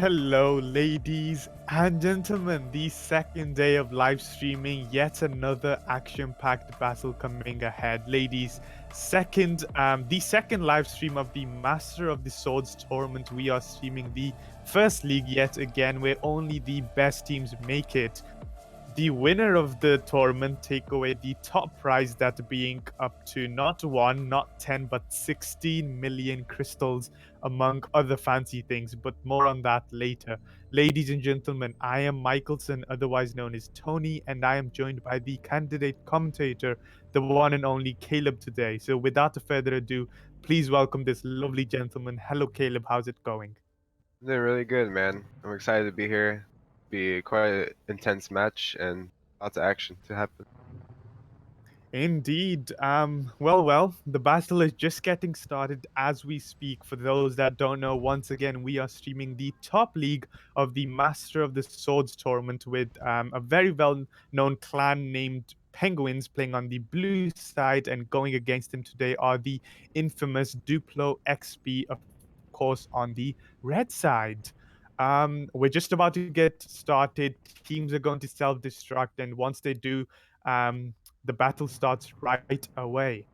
Hello, ladies and gentlemen. The second day of live streaming, yet another action-packed battle coming ahead, ladies. The second live stream of the Master of the Swords tournament. We are streaming the first league yet again, where only the best teams make it. The winner of the tournament take away the top prize, that being up to not 1, not 10, but 16 million crystals, among other fancy things, but more on that later. Ladies and gentlemen, I am Mikaelson, otherwise known as Tony, and I am joined by the candidate commentator, the one and only CaIeb today. So without further ado, please welcome this lovely gentleman. Hello CaIeb, how's it going? Doing really good, man. I'm excited to be here. Be quite an intense match and lots of action to happen. Indeed. Well, the battle is just getting started as we speak. For those that don't know, once again, we are streaming the top league of the Master of the Swords tournament with a very well-known clan named Penguins playing on the blue side, and going against them today are the infamous Duplo XP, of course, on the red side. We're just about to get started. Teams are going to self-destruct, and once they do, the battle starts right away.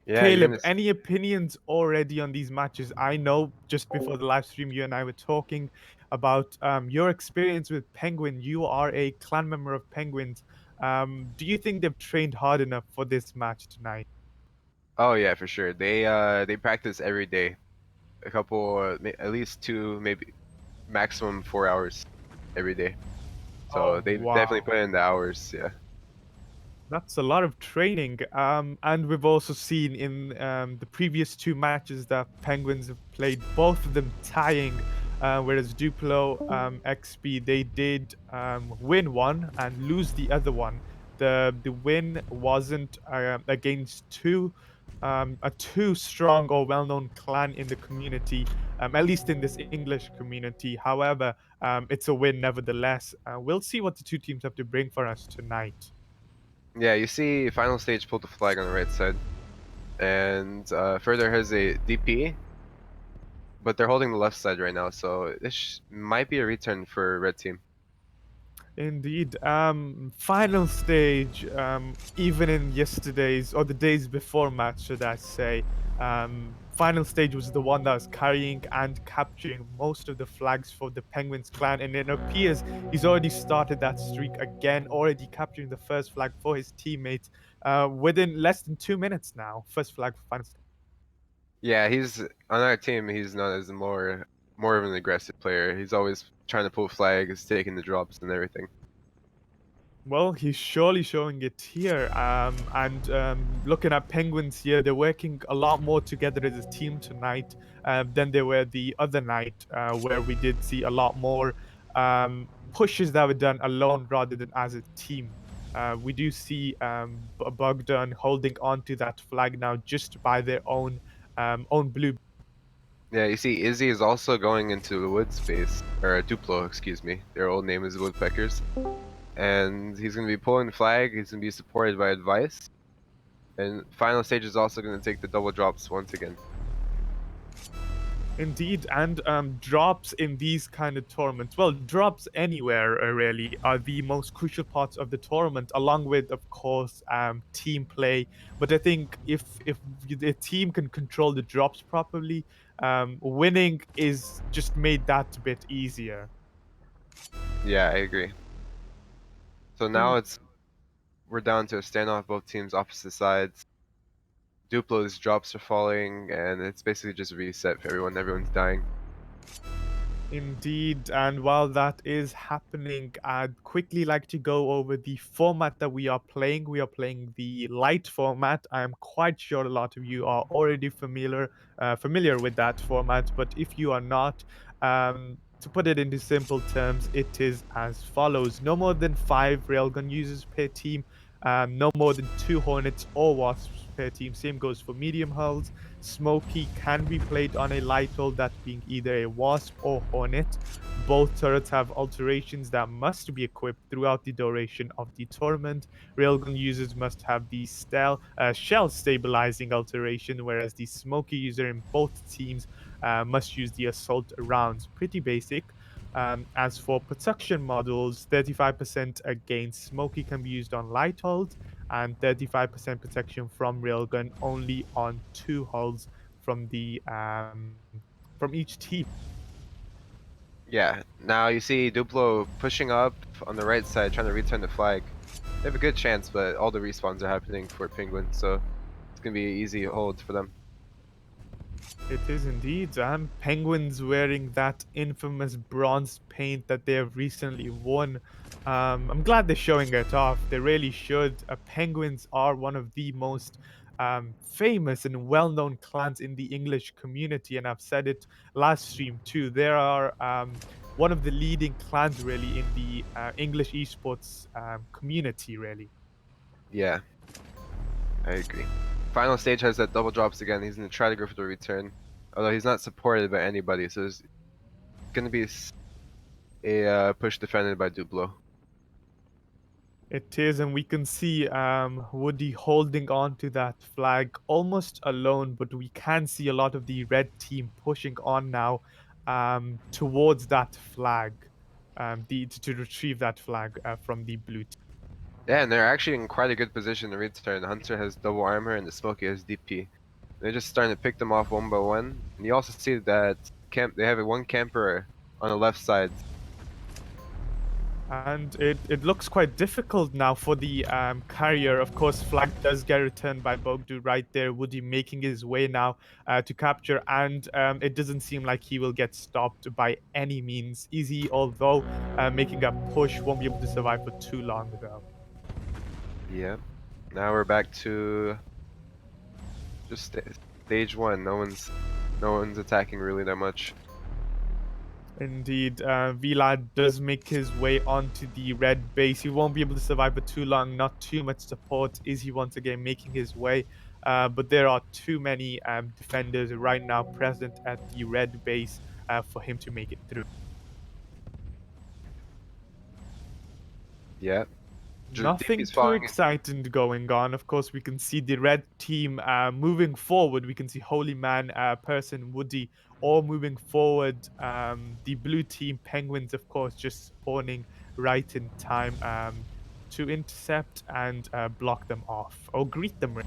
Yeah, you're CaIeb, gonna. any opinions already on these matches? I know just before the live stream, you and I were talking about your experience with Penguin. You are a clan member of Penguins. Do you think they've trained hard enough for this match tonight? Oh yeah, for sure. They practice every day. A couple, at least two, maybe maximum 4 hours every day. So Oh, they definitely wow. put in the hours. Yeah. That's a lot of training. And we've also seen in the previous two matches that Penguins have played, both of them tying, whereas Duplo XP, they did win one and lose the other one. The win wasn't against a too strong or well-known clan in the community, at least in this English community. However, it's a win nevertheless. We'll see what the two teams have to bring for us tonight. Yeah, you see, final stage pulled the flag on the right side, and further has a DP, but they're holding the left side right now. So this might be a return for red team. Indeed. Final stage, even in yesterday's or the days before match, should I say, final stage was the one that was carrying and capturing most of the flags for the Penguins clan, and it appears he's already started that streak again, already capturing the first flag for his teammates within less than 2 minutes now. First flag for final stage. Yeah, he's on our team. He's known as more of an aggressive player. He's always trying to pull flags, taking the drops and everything. Well, he's surely showing it here. And looking at Penguins here, they're working a lot more together as a team tonight than they were the other night, where we did see a lot more pushes that were done alone rather than as a team. We do see Bogdan holding on to that flag now just by their own blue. Yeah, you see, Izzy is also going into the wood space, or Duplo, excuse me. Their old name is Woodpeckers, and he's gonna be pulling the flag. He's gonna be supported by advice, and final stage is also gonna take the double drops once again. Indeed, and drops in these kind of tournaments, well, drops anywhere really, are the most crucial parts of the tournament, along with, of course, team play. But I think if the team can control the drops properly, winning is just made that a bit easier. Yeah, I agree. So now we're down to a standoff, both teams opposite sides. Duplo's drops are falling, and it's basically just a reset for everyone. Everyone's dying. Indeed, and while that is happening, I'd quickly like to go over the format that we are playing. We are playing the light format. I am quite sure a lot of you are already familiar with that format, but if you are not, to put it into simple terms, it is as follows: no more than 5 railgun users per team, no more than 2 hornets or wasps per team. Same goes for medium hulls. Smoky can be played on a light hull, that being either a Wasp or Hornet. Both turrets have alterations that must be equipped throughout the duration of the tournament. Railgun users must have the shell stabilizing alteration, whereas the Smoky user in both teams must use the assault rounds. Pretty basic. As for protection models, 35% against smoky can be used on light hulls, and 35% protection from railgun only on two hulls from each team. Yeah. Now you see Duplo pushing up on the right side, trying to return the flag. They have a good chance, but all the respawns are happening for Penguin, so it's gonna be an easy hold for them. It is indeed. Penguins wearing that infamous bronze paint that they have recently won. I'm glad they're showing it off. They really should. Penguins are one of the most famous and well-known clans in the English community, and I've said it last stream too. There are one of the leading clans really in the English esports community, really. Yeah, I agree. Final stage has that double drops again. He's gonna try to go for the return, although he's not supported by anybody, so there's gonna be a push defended by Duplo. It is, and we can see Woody holding on to that flag almost alone, but we can see a lot of the red team pushing on now towards that flag, to retrieve that flag from the blue team. Yeah, and they're actually in quite a good position to return. Hunter has double armor and the Smoky has DP. They're just starting to pick them off one by one. And you also see that they have one camper on the left side. And it looks quite difficult now for the carrier. Of course, flag does get returned by Bogdu right there. Woody making his way now to capture, and it doesn't seem like he will get stopped by any means. Easy, although making a push, won't be able to survive for too long though. Yeah. Now we're back to just stage one. No one's attacking really that much. Indeed, Vlad does make his way onto the red base. He won't be able to survive for too long. Not too much support. Izzy once again making his way. But there are too many defenders right now present at the red base for him to make it through. Yeah. Nothing DP's too falling in. exciting going on. Of course, we can see the red team moving forward. We can see Holy Man, Person, Woody, all moving forward. The blue team, Penguins, of course, just spawning right in time to intercept and block them off or greet them.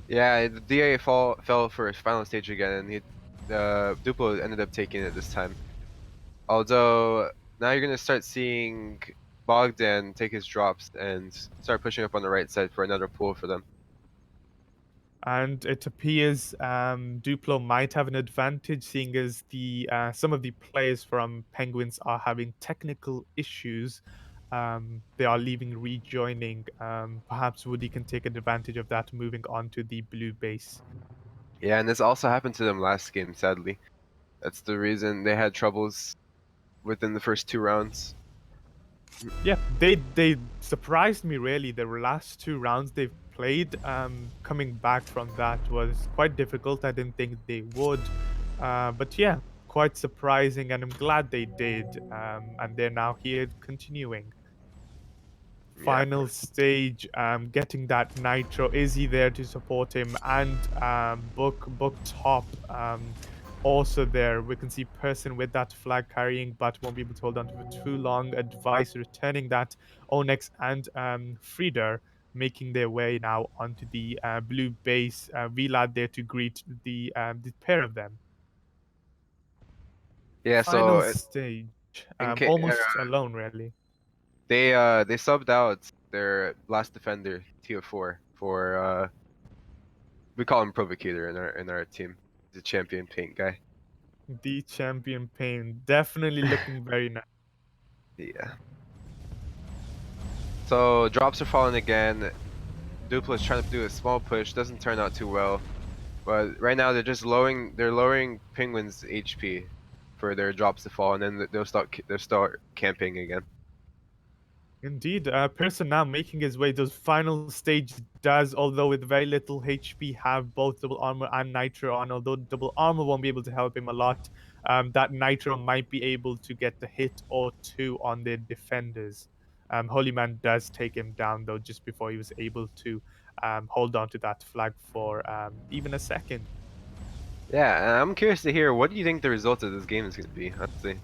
Yeah, the DA fell for his final stage again, and Duplo ended up taking it this time. Although now you're gonna start seeing Bogdan take his drops and start pushing up on the right side for another pull for them. And it appears Duplo might have an advantage, seeing as the some of the players from Penguins are having technical issues. They are leaving, rejoining. Perhaps Woody can take advantage of that, moving on to the blue base. Yeah, and this also happened to them last game, sadly. That's the reason they had troubles within the first two rounds. Yeah, they surprised me really. The last two rounds they've played, coming back from that was quite difficult. I didn't think they would, but yeah, quite surprising, and I'm glad they did. And they're now here continuing. Yeah. Final stage, getting that nitro. Is he there to support him? And book top. Also there, we can see person with that flag carrying, but won't be able to hold on to for too long. Advice returning that. Onyx and Frieder making their way now onto the blue base. Vlad there to greet the pair of them. Yeah, Final so stage, in ca almost alone really. they subbed out their last defender, Tier 4, for we call him Provocator in our team. He's a champion paint guy. The champion pain definitely looking very nice. Yeah. So drops are falling again. Duplo is trying to do a small push, doesn't turn out too well. But right now they're lowering Penguin's HP for their drops to fall, and then they'll start camping again. Indeed, Pearson now making his way. Those final stage does, although with very little HP, have both double armor and nitro on. Although double armor won't be able to help him a lot, that nitro might be able to get the hit or two on their defenders. Holy Man does take him down though, just before he was able to hold on to that flag for even a second. Yeah, and I'm curious to hear what do you think the result of this game is going to be, honestly.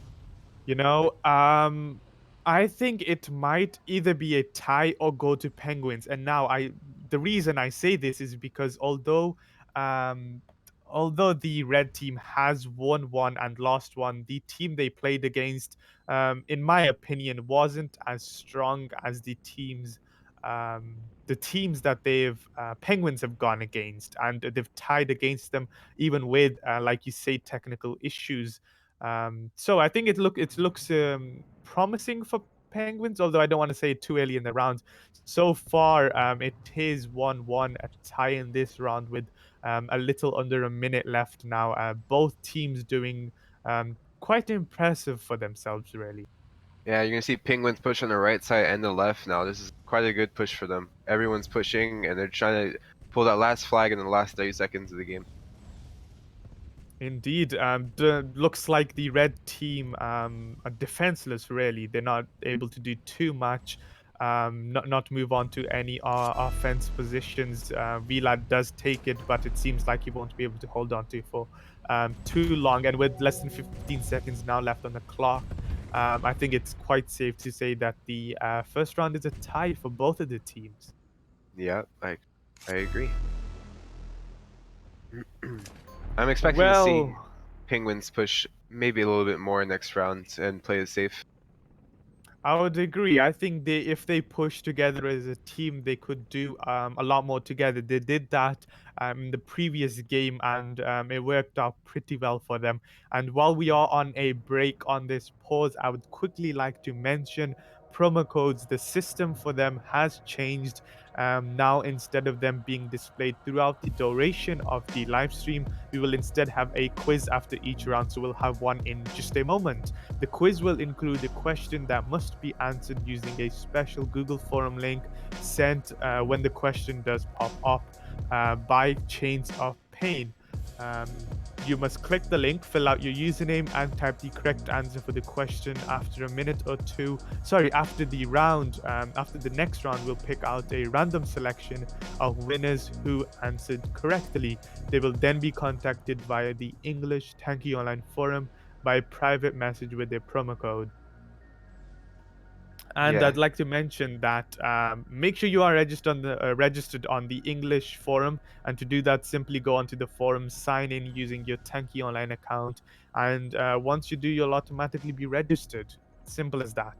You know, I think it might either be a tie or go to Penguins. And now the reason I say this is because um, although the red team has won one and lost one, the team they played against, in my opinion, wasn't as strong as the teams that they've Penguins have gone against, and they've tied against them even with, like you say, technical issues. So I think it looks promising for Penguins, although I don't want to say it too early in the round. So far, it is 1-1, a tie in this round with a little under a minute left now. Both teams doing quite impressive for themselves, really. Yeah, you're going to see Penguins push on the right side and the left now. This is quite a good push for them. Everyone's pushing, and they're trying to pull that last flag in the last 30 seconds of the game. Indeed, looks like the red team are defenseless. Really, they're not able to do too much. Not move on to any offense positions. Vila does take it, but it seems like he won't be able to hold on to it for too long. And with less than 15 seconds now left on the clock, I think it's quite safe to say that the first round is a tie for both of the teams. Yeah, I agree. I'm expecting to see Well, Penguins push maybe a little bit more next round and play it safe. I would agree. I think if they push together as a team, they could do a lot more together. They did that in the previous game, and it worked out pretty well for them. And while we are on a break on this pause, I would quickly like to mention promo codes. The system for them has changed. Now, instead of them being displayed throughout the duration of the live stream, we will instead have a quiz after each round. So we'll have one in just a moment. The quiz will include a question that must be answered using a special Google Forum link sent when the question does pop up by Chains of Pain. You must click the link, fill out your username, and type the correct answer for the question after a minute or two. Sorry, after the round, after the next round, we'll pick out a random selection of winners who answered correctly. They will then be contacted via the English Tanky Online forum by private message with their promo code. And Yeah, I'd like to mention that make sure you are registered on the English forum. And to do that, simply go onto the forum, sign in using your Tanky Online account, and once you do, you'll automatically be registered. Simple as that.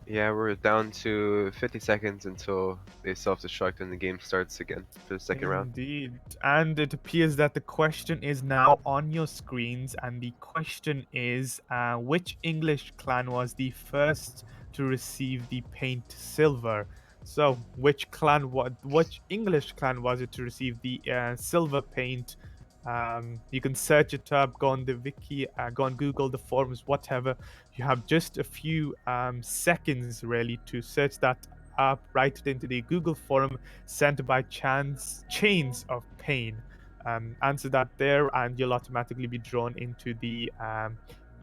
yeah, we're down to 50 seconds until they self-destruct and the game starts again for the second round. Indeed. And it appears that the question is now on your screens. And the question is which English clan was the first to receive the paint silver? So, which English clan was it to receive the silver paint? You can search it up, go on the wiki, go on Google, the forums, whatever. You have just a few seconds really to search that up, write it into the Google forum sent by Chains of Pain. Answer that there, and you'll automatically be drawn into the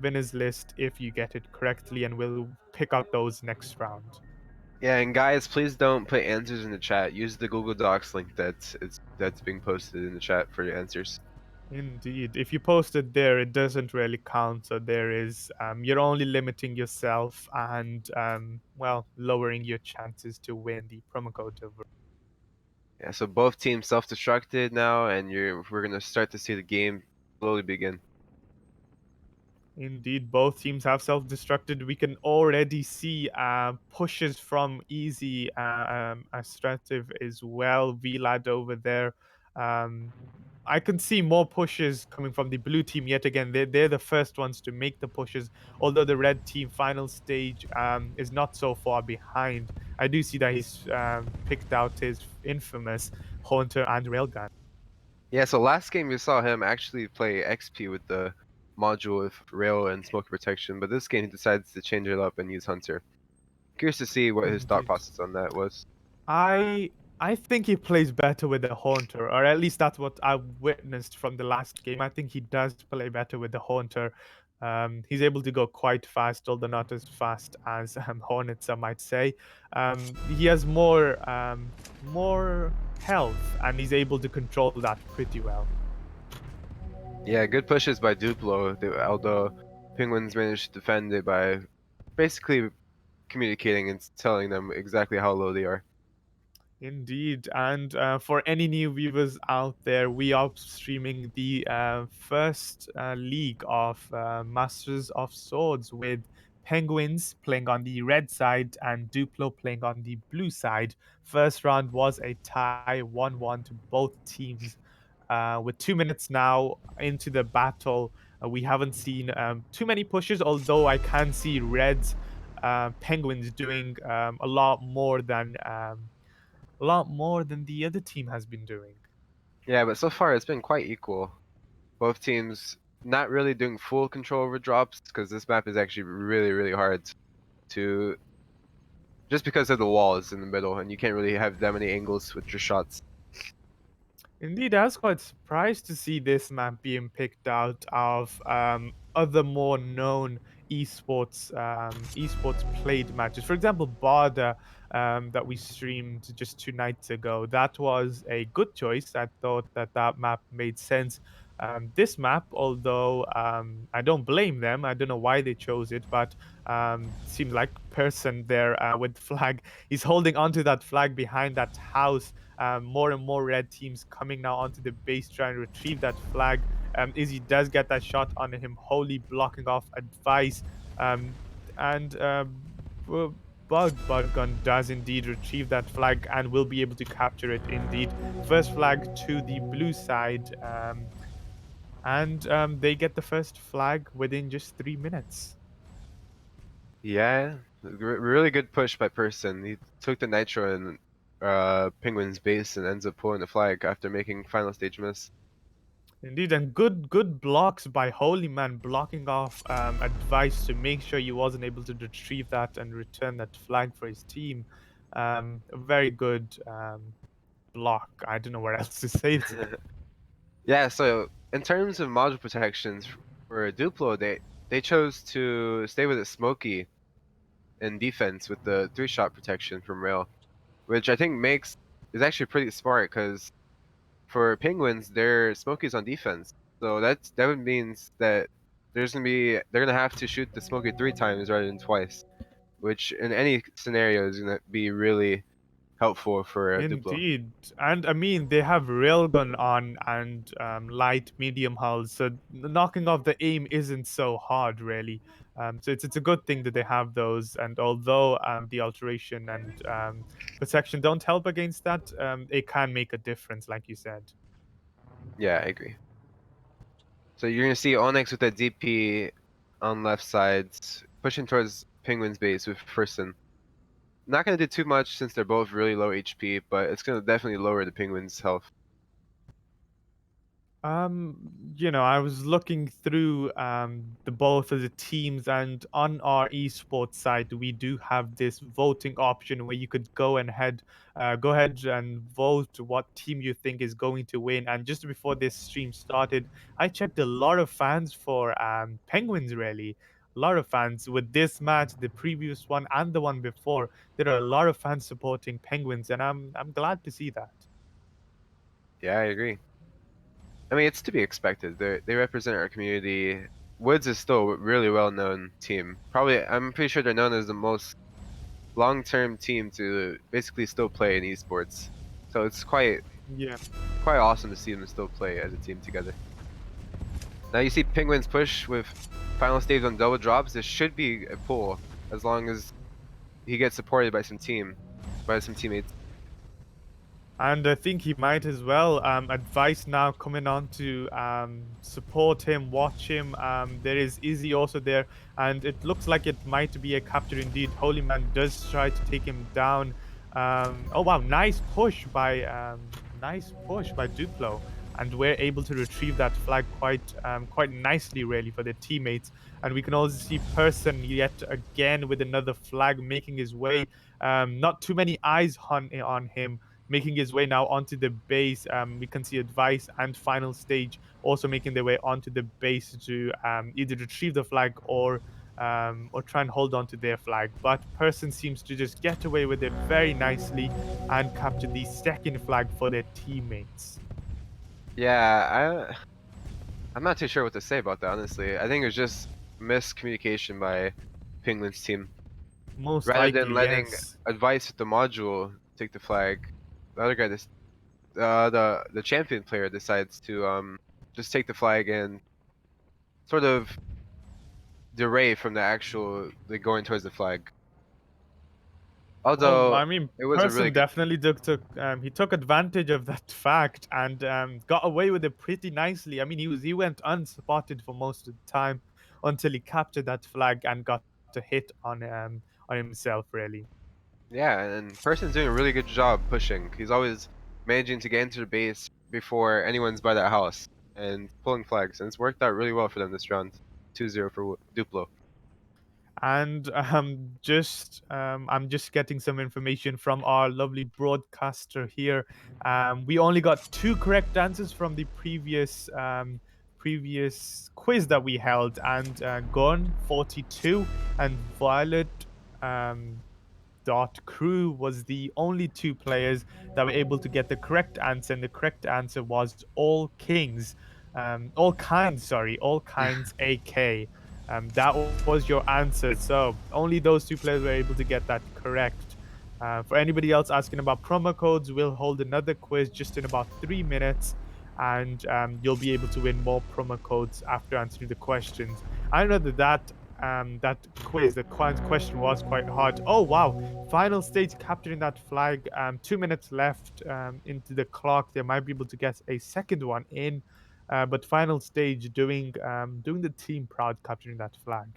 winners list if you get it correctly, and we'll pick out those next round. Yeah, and guys, please don't put answers in the chat. Use the Google Docs link that's being posted in the chat for your answers. Indeed, if you post it there, it doesn't really count. So there is, you're only limiting yourself and, well, lowering your chances to win the promo code over. Yeah, so both teams self-destructed now, and we're gonna start to see the game slowly begin. Indeed, both teams have self-destructed. We can already see pushes from Easy Assertive as well. Vlad over there. Um, I can see more pushes coming from the blue team yet again. They're the first ones to make the pushes, although the red team final stage is not so far behind. I do see that he's picked out his infamous Haunter and Railgun. Yeah, so last game you saw him actually play XP with the module with rail and smoke protection, but this game he decides to change it up and use Hunter. Curious to see what his thought Indeed. process on that was. I I think he plays better with the Haunter, or at least that's what I witnessed from the last game. I think he does play better with the Haunter. He's able to go quite fast, although not as fast as Hornets, I might say. He has more health, and he's able to control that pretty well. Yeah, good pushes by Duplo, although Penguins managed to defend it by basically communicating and telling them exactly how low they are. Indeed. And for any new viewers out there, we are streaming the first league of Masters of Swords with Penguins playing on the red side and Duplo playing on the blue side. First round was a tie, 1-1 to both teams. With 2 minutes now into the battle, we haven't seen too many pushes, although I can see Reds Penguins doing a lot more than the other team has been doing. Yeah, but so far it's been quite equal. Both teams not really doing full control over drops because this map is actually really, really hard to just because of the walls in the middle and you can't really have that many angles with your shots. Indeed, I was quite surprised to see this map being picked out of other more known esports played matches. For example, Barda that we streamed just 2 nights ago. That was a good choice. I thought that that map made sense. This map, although I don't blame them, I don't know why they chose it, but seems like person there with flag, he's holding onto that flag behind that house. More and more red teams coming now onto the base trying to retrieve that flag. Izzy does get that shot on him, wholly blocking off advice. Um, and Bug Gun does indeed retrieve that flag and will be able to capture it indeed. First flag to the blue side. And they get the first flag within just 3 minutes. Yeah, really good push by Person. He took the nitro in Penguin's base and ends up pulling the flag after making final stage miss. Indeed, and good blocks by Holy Man, blocking off advice to make sure he wasn't able to retrieve that and return that flag for his team. A very good block. I don't know what else to say to that. Yeah, so in terms of module protections for Duplo, they chose to stay with it smoky in defense with the 3-shot protection from rail, which I think makes is actually pretty smart because for Penguins, their smoky's on defense, so that would means that they're gonna have to shoot the smoky 3 times rather than twice, which in any scenario is gonna be really helpful for Duplo. Indeed, and I mean they have railgun on and light medium hulls, so knocking off the aim isn't so hard really. So it's a good thing that they have those, and although the alteration and protection don't help against that, it can make a difference, like you said. Yeah, I agree. So you're gonna see Onyx with that DP on left side, pushing towards Penguin's base with Furson. Not gonna do too much since they're both really low HP, but it's gonna definitely lower the Penguins' health. I was looking through the both of the teams, and on our esports site, we do have this voting option where you could go ahead and vote what team you think is going to win. And just before this stream started, I checked a lot of fans for Penguins. Really, a lot of fans with this match, the previous one, and the one before. There are a lot of fans supporting Penguins, and I'm glad to see that. Yeah, I agree. I mean, it's to be expected. They represent our community. Woods is still a really well-known team. Probably, I'm pretty sure they're known as the most long-term team to basically still play in esports. So it's Yeah. quite awesome to see them still play as a team together. Now you see Penguins push with final stage on double drops. This should be a pull as long as he gets supported by some teammates. And I think he might as well. Advice now coming on to support him, watch him. There is Izzy also there, and it looks like it might be a capture indeed. Holy Man does try to take him down. Oh wow, nice push by Duplo, and we're able to retrieve that flag quite nicely, really, for their teammates. And we can also see Person yet again with another flag making his way. Not too many eyes on him, making his way now onto the base. We can see Advice and Final Stage also making their way onto the base to either retrieve the flag or try and hold on to their flag. But Person seems to just get away with it very nicely and capture the second flag for their teammates. Yeah, I'm not too sure what to say about that, honestly. I think it was just miscommunication by Penguin's team. Most Rather than likely, letting yes. advice with the module take the flag, the other guy, the champion player decides to just take the flag and sort of derail from the actual like going towards the flag. Well, Although I mean, it was a really person good team. definitely he took advantage of that fact and got away with it pretty nicely. I mean, he went unspotted for most of the time until he captured that flag and got a hit on himself. Really, Yeah, and person's doing a really good job pushing. He's always managing to get into the base before anyone's by that house and pulling flags, and it's worked out really well for them this round. 2-0 for Duplo. and just I'm just getting some information from our lovely broadcaster here. We only got two correct answers from the previous quiz that we held, and Gon 42 and Violet um, Dot Crew was the only two players that were able to get the correct answer, and the correct answer was all kings, all kinds. Sorry, all kinds. AK. That was your answer. So only those two players were able to get that correct. For anybody else asking about promo codes, we'll hold another quiz just in about 3 minutes, and you'll be able to win more promo codes after answering the questions. I know that quiz, the question was quite hard. Oh wow! Final stage capturing that flag. 2 minutes left into the clock. They might be able to get a second one in, but final stage doing the team proud capturing that flag.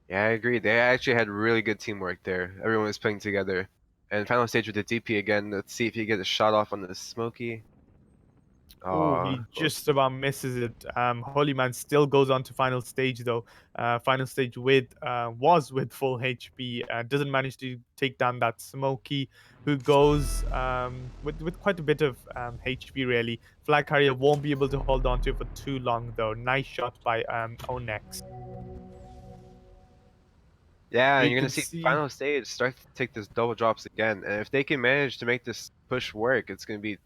Yeah, I agree. They actually had really good teamwork there. Everyone was playing together. And final stage with the DP again. Let's see if he gets a shot off on the Smoky. Oh, Aw, he close. just about misses it. Holy Man still goes on to final stage though. Final stage was with full HP. Doesn't manage to take down that Smokey, who goes with quite a bit of HP really. Flag carrier won't be able to hold on to it for too long though. Nice shot by Onex. Yeah, and We you're gonna can see see. final stage start to take this double drops again. And if they can manage to make this push work, it's gonna be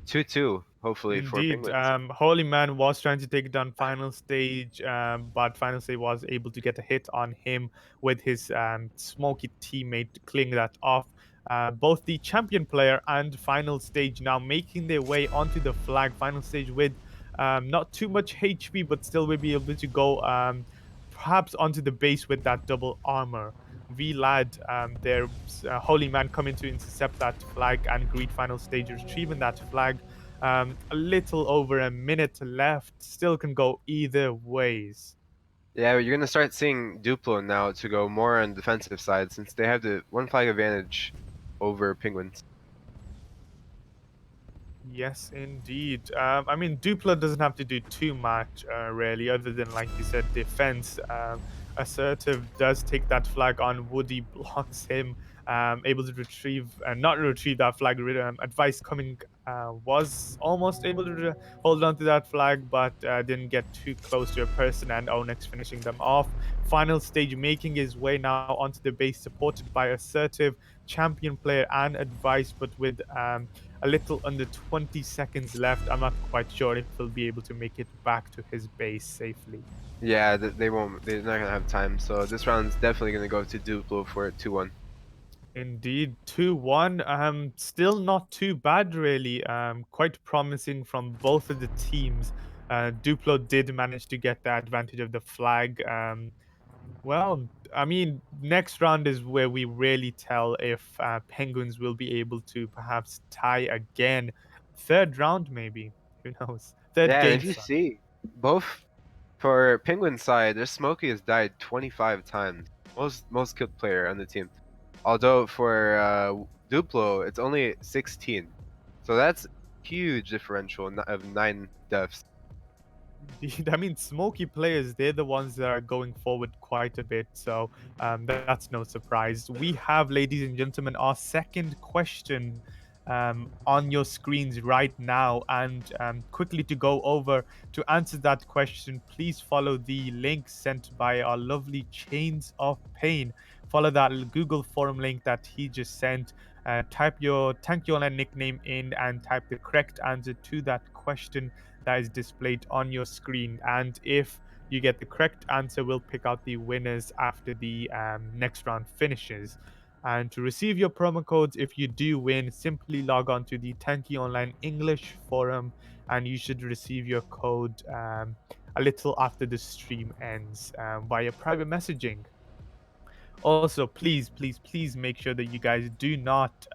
2-2, hopefully, for Indeed, Penguins. Holy Man was trying to take it on final stage, but final stage was able to get a hit on him with his smoky teammate to clean that off. Both the champion player and final stage now making their way onto the flag. Final stage with not too much HP, but still will be able to go perhaps onto the base with that double armor. V-Lad, their Holy Man coming to intercept that flag and greet final stage, retrieving that flag. A little over a minute left. Still can go either ways. Yeah, but you're gonna start seeing Duplo now to go more on defensive side since they have the one flag advantage over Penguins. Yes, indeed. I mean, Duplo doesn't have to do too much, really, other than, like you said, defense. Assertive does take that flag on. Woody blocks him, able to retrieve, not retrieve that flag. Advice coming was almost able to hold on to that flag, but didn't get too close to a person, and Onyx finishing them off. Final stage making his way now onto the base, supported by Assertive, champion player, and Advice, but with a little under 20 seconds left. I'm not quite sure if he'll be able to make it back to his base safely. Yeah, they won't. They're not gonna have time. So this round's definitely gonna go to Duplo for 2-1. Indeed, 2-1. Still not too bad, really. Quite promising from both of the teams. Duplo did manage to get the advantage of the flag. Well, I mean, next round is where we really tell if Penguins will be able to perhaps tie again. Third round, maybe. Who knows? Third Yeah, and game, if you sorry. see, both for Penguin side, their Smokey has died 25 times. Most killed player on the team. Although for Duplo, it's only 16. So that's huge differential of 9 deaths. Indeed. I mean, smoky players, they're the ones that are going forward quite a bit. So that's no surprise. We have, ladies and gentlemen, our second question on your screens right now. And quickly to go over to answer that question, please follow the link sent by our lovely Chains of Pain. Follow that Google forum link that he just sent. Type your Thank You Online nickname in and type the correct answer to that question. that is displayed on your screen. And if you get the correct answer, we'll pick out the winners after the next round finishes. And to receive your promo codes, if you do win, simply log on to the Tanky Online English forum and you should receive your code a little after the stream ends via private messaging. Also, please, please, please make sure that you guys do not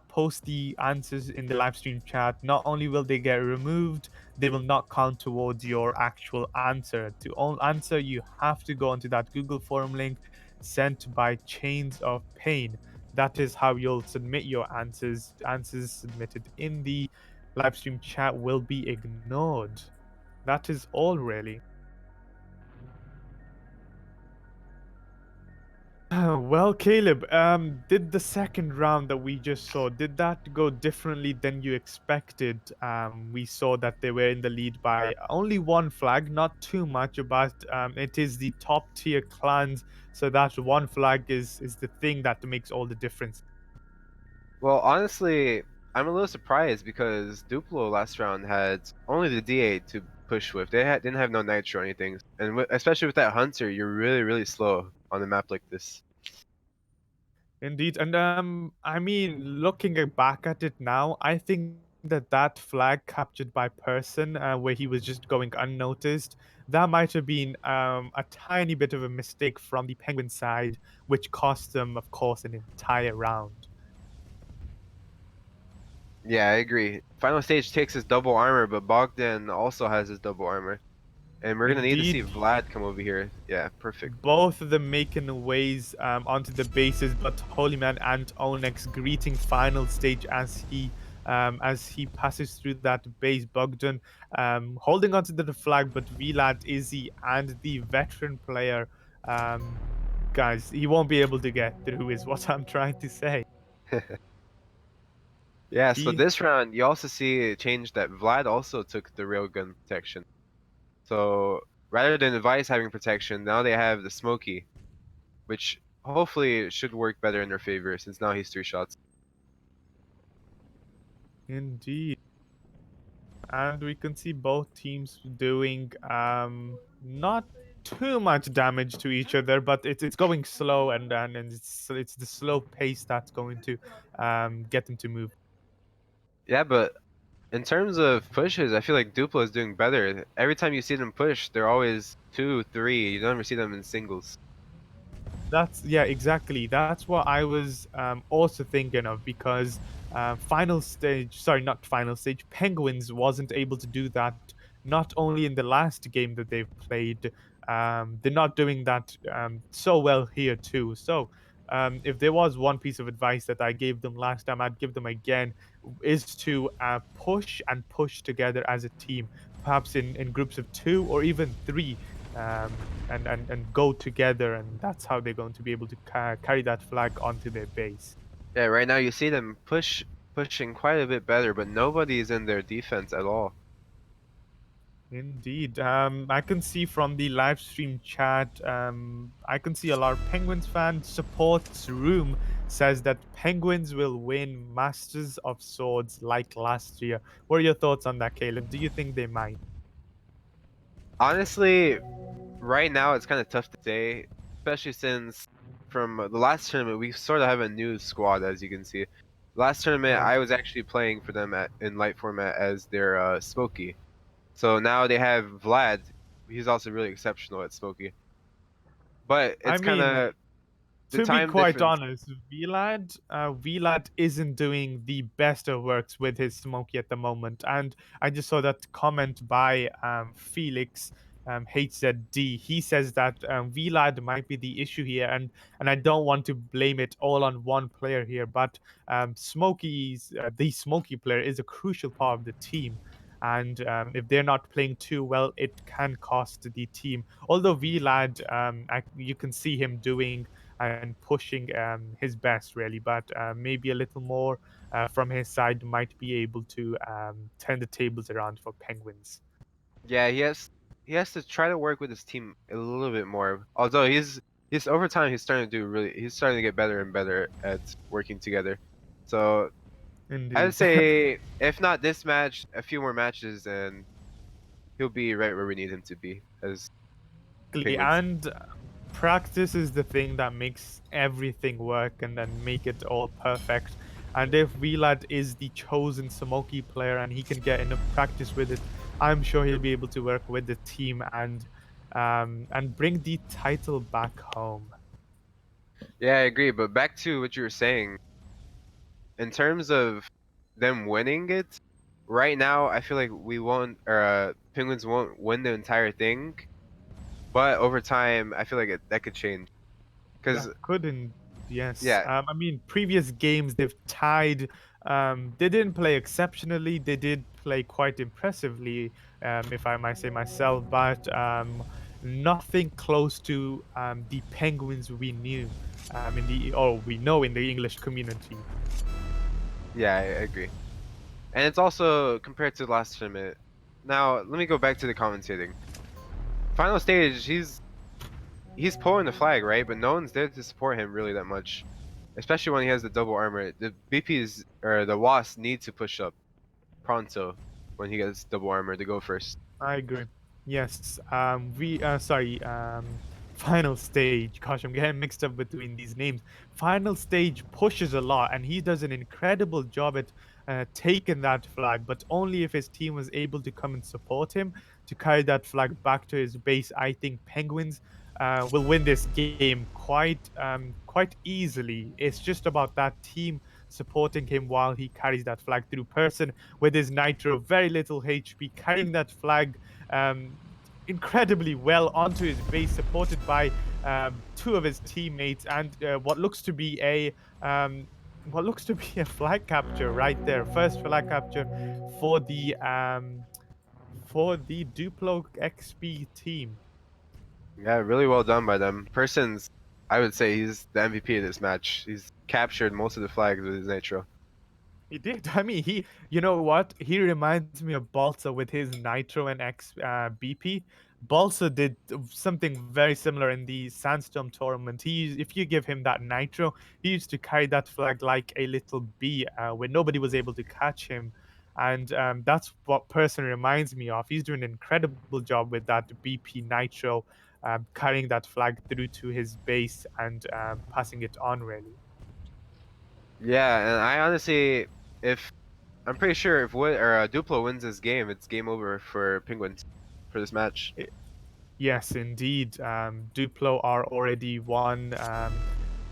post the answers in the live stream chat. Not only will they get removed, they will not count towards your actual answer. To all answer, you have to go onto that Google forum link sent by Chains of Pain. That is how you'll submit your answers. Answers submitted in the live stream chat will be ignored. That is all, really. Well, Caleb, did the second round that we just saw, did that go differently than you expected? We saw that they were in the lead by only one flag, not too much, but it is the top tier clans, so that one flag is the thing that makes all the difference. Well, honestly, I'm a little surprised because Duplo last round had only the D8 to push with. Didn't have no nitro or anything, and especially with that hunter, you're really really slow on a map like this. Indeed, and I mean, looking back at it now, I think that that flag captured by Person, where he was just going unnoticed, that might have been a tiny bit of a mistake from the Penguin side, which cost them, of course, an entire round. Yeah, I agree. Final stage takes his double armor, but Bogdan also has his double armor, and we're gonna need to see Indeed, Vlad come over here. Yeah, perfect. both of them making ways onto the bases, but Holy Man and Onyx greeting final stage as he passes through that base. Bogdan holding onto the flag, but Vlad, Izzy, and the veteran player, um, guys, he won't be able to get through. Is what I'm trying to say. Yeah, so He this round you also see a change that Vlad also took the railgun protection. So rather than Device having protection, now they have the Smoky, which hopefully should work better in their favor since now he's 3 shots. indeed. And we can see both teams doing not too much damage to each other, but it's going slow and it's the slow pace that's going to get them to move. Yeah, but in terms of pushes, I feel like Duplo is doing better. Every time you see them push, they're always 2, 3. You don't ever see them in singles. That's yeah, exactly. That's what I was also thinking of because final stage, sorry, not final stage, Penguins wasn't able to do that. Not only in the last game that they've played, they're not doing that so well here too. So, if there was one piece of advice that I gave them last time, I'd give them again, is to push and push together as a team, perhaps in groups of two or even three, and go together, and that's how they're going to be able to carry that flag onto their base. Yeah, right now you see them pushing quite a bit better, but nobody's in their defense at all. Indeed. I can see from the live stream chat, I can see a lot of Penguins fans. Supports Room says that Penguins will win Masters of Swords like last year. What are your thoughts on that, Caleb? Do you think they might? Honestly, right now it's kind of tough to say, especially since from the last tournament we sort of have a new squad, as you can see. Last tournament Yeah. I was actually playing for them in light format as their Smokey. So now they have Vlad. He's also really exceptional at Smokey. But I it's kind mean, of the to be time quite difference. honest, Vlad isn't doing the best of works with his Smoky at the moment. And I just saw that comment by Felix HZD. He says that Vlad might be the issue here, and I don't want to blame it all on one player here, but the Smoky player is a crucial part of the team. And if they're not playing too well, it can cost the team. Although Vlad, you can see him doing and pushing his best really, but maybe a little more from his side might be able to turn the tables around for Penguins. Yeah, he has to try to work with his team a little bit more. Although he's over time he's starting to get better and better at working together. So I would Indeed. say if not this match, a few more matches, and he'll be right where we need him to be as Exactly, Penguins. and practice is the thing that makes everything work and then make it all perfect. And if Vlad is the chosen Samoki player and he can get enough practice with it, I'm sure he'll be able to work with the team and bring the title back home. Yeah, I agree. But back to what you were saying, in terms of them winning it, right now I feel like we won't, or Penguins won't win the entire thing. But over time, I feel like that could change. Because That couldn't, yes. yeah, I mean, previous games they've tied. They didn't play exceptionally. They did play quite impressively, if I might say myself. But nothing close to the Penguins we knew in the or we know in the English community. yeah, I agree. And it's also compared to the last tournament. Now let me go back to the commentating. Final stage, he's pulling the flag, right? But no one's there to support him really that much, especially when he has the double armor. The BPs or the Wasps need to push up pronto when he gets double armor to go first. I agree. Yes. We sorry. Final stage. Gosh, I'm getting mixed up between these names. Final stage pushes a lot, and he does an incredible job at taking that flag, but only if his team was able to come and support him to carry that flag back to his base. I think Penguins will win this game quite easily. It's just about that team supporting him while he carries that flag through person with his nitro, very little HP, carrying that flag um, incredibly well onto his base, supported by two of his teammates, and um, what looks to be a flag capture right there. First flag capture for the Duplo XP team. Yeah, really well done by them. Persons, I would say he's the MVP of this match. He's captured most of the flags with his nitro. He did. I mean, you know what? He reminds me of Balsa with his Nitro and X BP. Balsa did something very similar in the Sandstorm tournament. If you give him that Nitro, he used to carry that flag like a little bee, where nobody was able to catch him. And that's what Person reminds me of. He's doing an incredible job with that BP Nitro, carrying that flag through to his base and passing it on, really. Yeah, and I honestly, if I'm pretty sure if Duplo wins this game, it's game over for Penguins for this match. Yes, indeed. Duplo are already one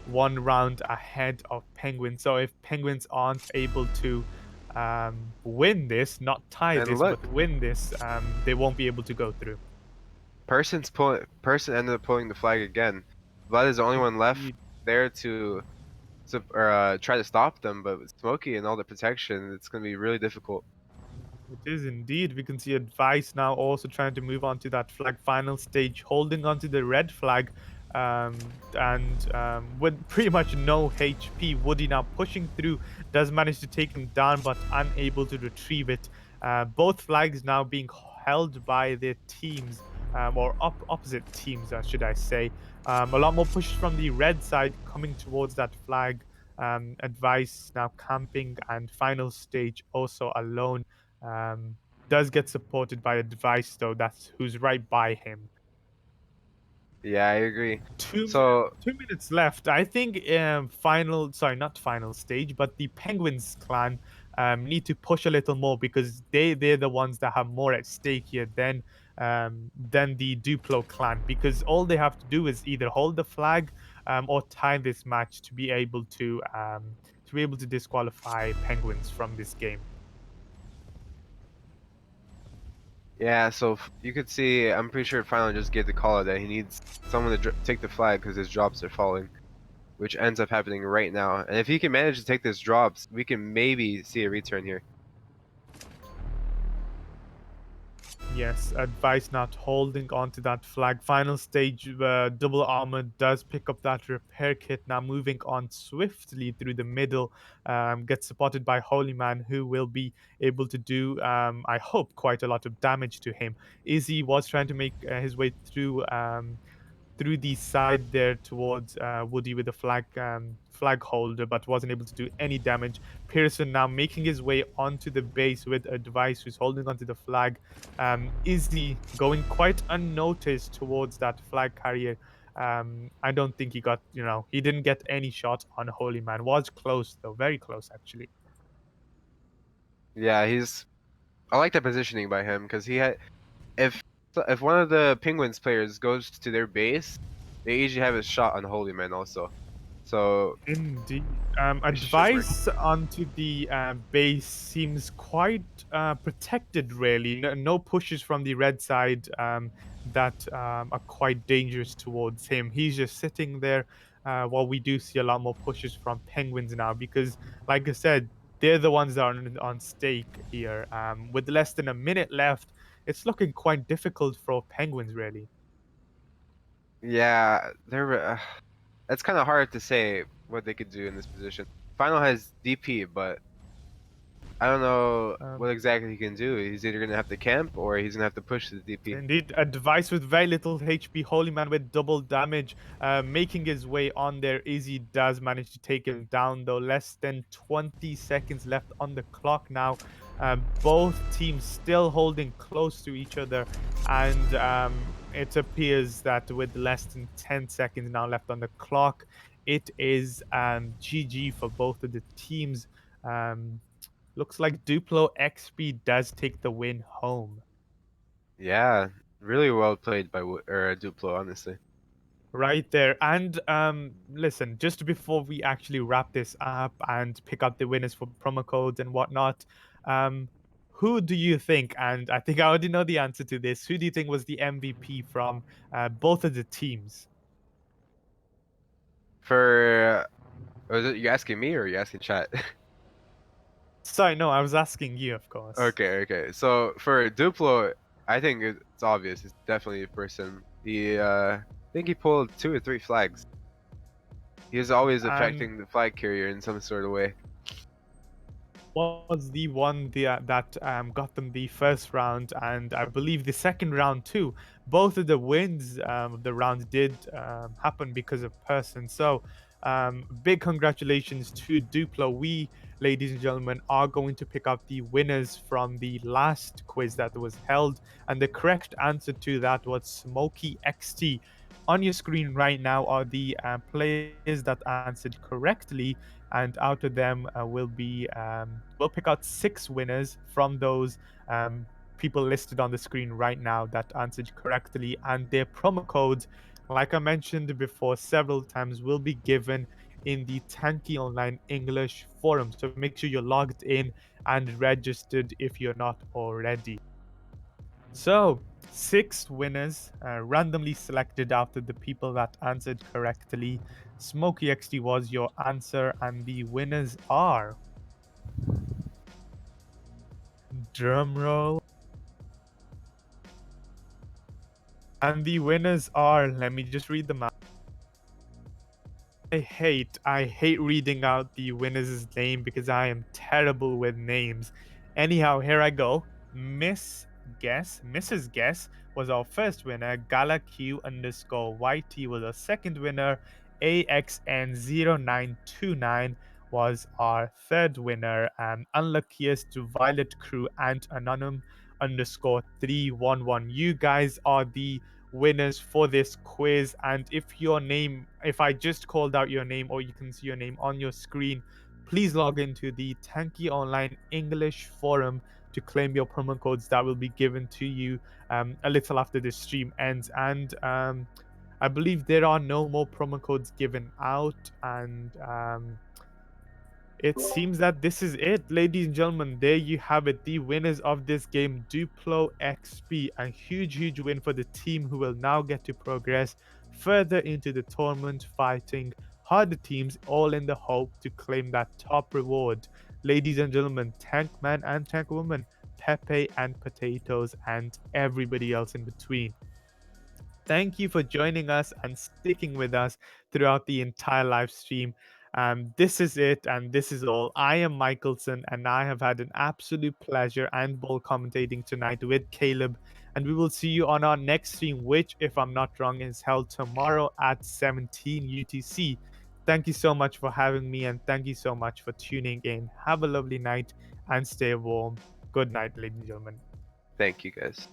round ahead of Penguins. So if Penguins aren't able to win this, not tie And this, but look, win this, they won't be able to go through. Person ended up pulling the flag again. Vlad is the only one left Indeed. there to try to stop them, but with Smokey and all the protection, it's gonna be really difficult. It is indeed. We can see Advice now also trying to move on to that flag final stage, holding onto the red flag, and with pretty much no HP. Woody now pushing through, does manage to take him down, but unable to retrieve it. Both flags now being held by their teams, or opposite teams, should I say. A lot more pushes from the red side coming towards that flag. Advice now camping, and final stage also alone, um, does get supported by Advice, though. That's who's right by him. Yeah, I agree. Two minutes, So 2 minutes left. I think sorry, not final stage, but the Penguins clan need to push a little more because they're the ones that have more at stake here than the Duplo clan, because all they have to do is either hold the flag or tie this match to be able to disqualify Penguins from this game. yeah, so you could see, I'm pretty sure finally just gave the call out that he needs someone to take the flag because his drops are falling, which ends up happening right now. And if he can manage to take this drops, we can maybe see a return here. Yes, Advice not holding on to that flag. Final stage, double armor does pick up that repair kit. Now moving on swiftly through the middle, gets spotted by Holy Man, who will be able to do, I hope, quite a lot of damage to him. Izzy was trying to make his way through. through the side there towards Woody with the flag holder, but wasn't able to do any damage. Pearson now making his way onto the base with Advice, who's holding onto the flag. Izzy going quite unnoticed towards that flag carrier. I don't think he got, he didn't get any shot on Holy Man. Was close though, very close actually. Yeah, I like the positioning by him because he had if if one of the Penguins players goes to their base, they usually have a shot on Holy Man also. So Indeed. it should work. Advice onto the base seems quite protected, really. No pushes from the red side that are quite dangerous towards him. He's just sitting there while we do see a lot more pushes from Penguins now because, like I said, they're the ones that are on stake here. With less than a minute left, it's looking quite difficult for Penguins, really. Yeah, it's kind of hard to say what they could do in this position. Final has DP, but I don't know what Um, exactly he can do. He's either gonna have to camp or he's gonna have to push the DP. Indeed, a device with very little HP, Holy Man with double damage, making his way on there. Izzy does manage to take him down, though. Less than 20 seconds left on the clock now. Both teams still holding close to each other, and it appears that with less than 10 seconds now left on the clock, it is GG for both of the teams. Um, Looks like Duplo XP does take the win home. Yeah, really well played by Duplo, honestly. Right there. And listen, just before we actually wrap this up and pick up the winners for promo codes and whatnot, um, who do you think, and I think I already know the answer to this, who do you think was the MVP from both of the teams? For was it you asking me or you asking chat? Sorry, no, I was asking you, of course. Okay, okay. So for Duplo, I think it's obvious. It's definitely a person. I think he pulled 2 or 3 flags. He was always And affecting the flag carrier in some sort of way. was the one that got them the first round, and I believe the second round too. Both of the wins of the round did happen because of person. So, big congratulations to Duplo. We, ladies and gentlemen, are going to pick up the winners from the last quiz that was held, and the correct answer to that was Smoky XT. On your screen right now are the players that answered correctly, and out of them we'll pick out 6 winners from those people listed on the screen right now that answered correctly, and their promo codes, like I mentioned before several times, will be given in the Tanky Online English forum. So make sure you're logged in and registered if you're not already. So, 6 winners randomly selected after the people that answered correctly. Smokey XD was your answer, and the winners are. Drumroll. And the winners are. Let me just read them out. I hate reading out the winner's name because I am terrible with names. Anyhow, here I go. Mrs. Guess was our first winner. GalaQ underscore YT was our second winner. AXN0929 was our third winner. Unluckiest to Violet Crew and Anonym underscore 311. You guys are the winners for this quiz, and if I just called out your name or you can see your name on your screen, please log into the Tanky Online English forum to claim your promo codes that will be given to you a little after this stream ends. And I believe there are no more promo codes given out, and it seems that this is it, ladies and gentlemen. There you have it, the winners of this game, Duplo XP. A huge win for the team, who will now get to progress further into the tournament, fighting harder teams, all in the hope to claim that top reward. Ladies and gentlemen, Tankman and Tankwoman, Pepe and Potatoes, and everybody else in between. Thank you for joining us and sticking with us throughout the entire live stream. This is it, and this is all. I am Mikaelson, and I have had an absolute pleasure and ball commentating tonight with CaIeb. And we will see you on our next stream, which, if I'm not wrong, is held tomorrow at 17 UTC. Thank you so much for having me, and thank you so much for tuning in. Have a lovely night and stay warm. Good night, ladies and gentlemen. Thank you guys.